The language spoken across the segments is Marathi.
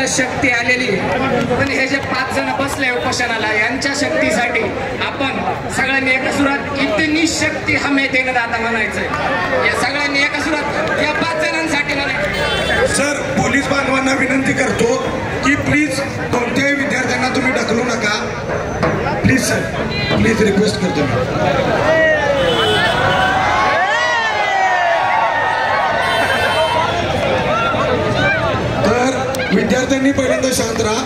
शक्ती आलेली आहे, पण हे जे 5 जण बसले उपोषणाला यांच्या शक्तीसाठी आपण सगळ्यांनी एका सुरात इतनी शक्ती हमें देणं दाता म्हणायचंय. या सगळ्यांनी एका सुरात या 5 जणांसाठी म्हणायचं. सर, पोलीस बांधवांना विनंती करतो की प्लीज कोणत्याही विद्यार्थ्यांना तुम्ही ढकलू नका. प्लीज सर, प्लीज रिक्वेस्ट करतो मी. तर विद्यार्थ्यांनी पहिल्यांदा शांत राहा.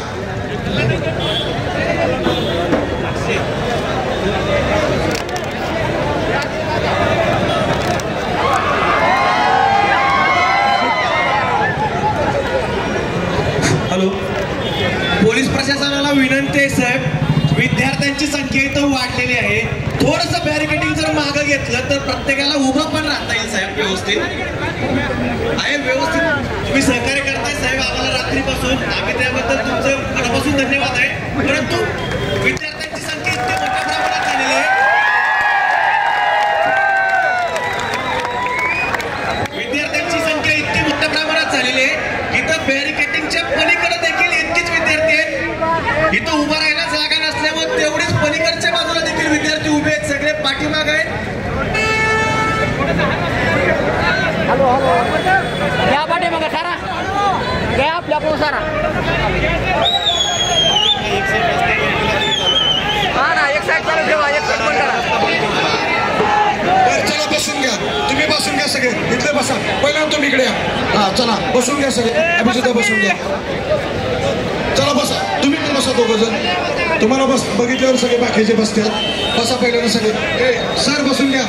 हॅलो, पोलीस प्रशासनाला विनंती आहे साहेब, विद्यार्थ्यांची संख्या इथं वाढलेली आहे. थोडंसं बॅरिकेडिंग जर मागं घेतलं तर प्रत्येकाला उभं पण राहता येईल साहेब. व्यवस्थित आहे, व्यवस्थित तुम्ही सहकार्य करताय साहेब आम्हाला रात्रीपासून. आम्ही त्याबद्दल तुमचं मनापासून धन्यवाद आहे. परंतु विद्यार्थ्यांची संख्या इतकी मोठ्या प्रमाणात झालेली आहे, विद्यार्थ्यांची संख्या इतकी मोठ्या प्रमाणात झालेली आहे, इथं बॅरिकेडिंगच्या पलीकडे देखील इतकेच विद्यार्थी आहेत. इथं उभं राहायला जागा नसल्यामुळे तेवढेच पलीकडच्या बाजूला देखील विद्यार्थी उभे आहेत. सगळे पाठीमाग आहेत. या पाठीमाग सारा घ्या आपल्या सारा. हा ना, एक साईड चालू ठेवा, एक साईड बंद करा. चला बसून घ्या, तुम्ही बसून घ्या सगळे. इथले बसा, पहिला तुम्ही इकडे या. हा चला बसून घ्या सगळे. आम्ही सुद्धा बसून घ्या. चला बसा, तुम्ही पण बसा दोघं जण. तुम्हाला बस बघितल्यावर सगळे बाकीचे बसतात. बसा पहिल्यांदा सगळे. सर बसून घ्या.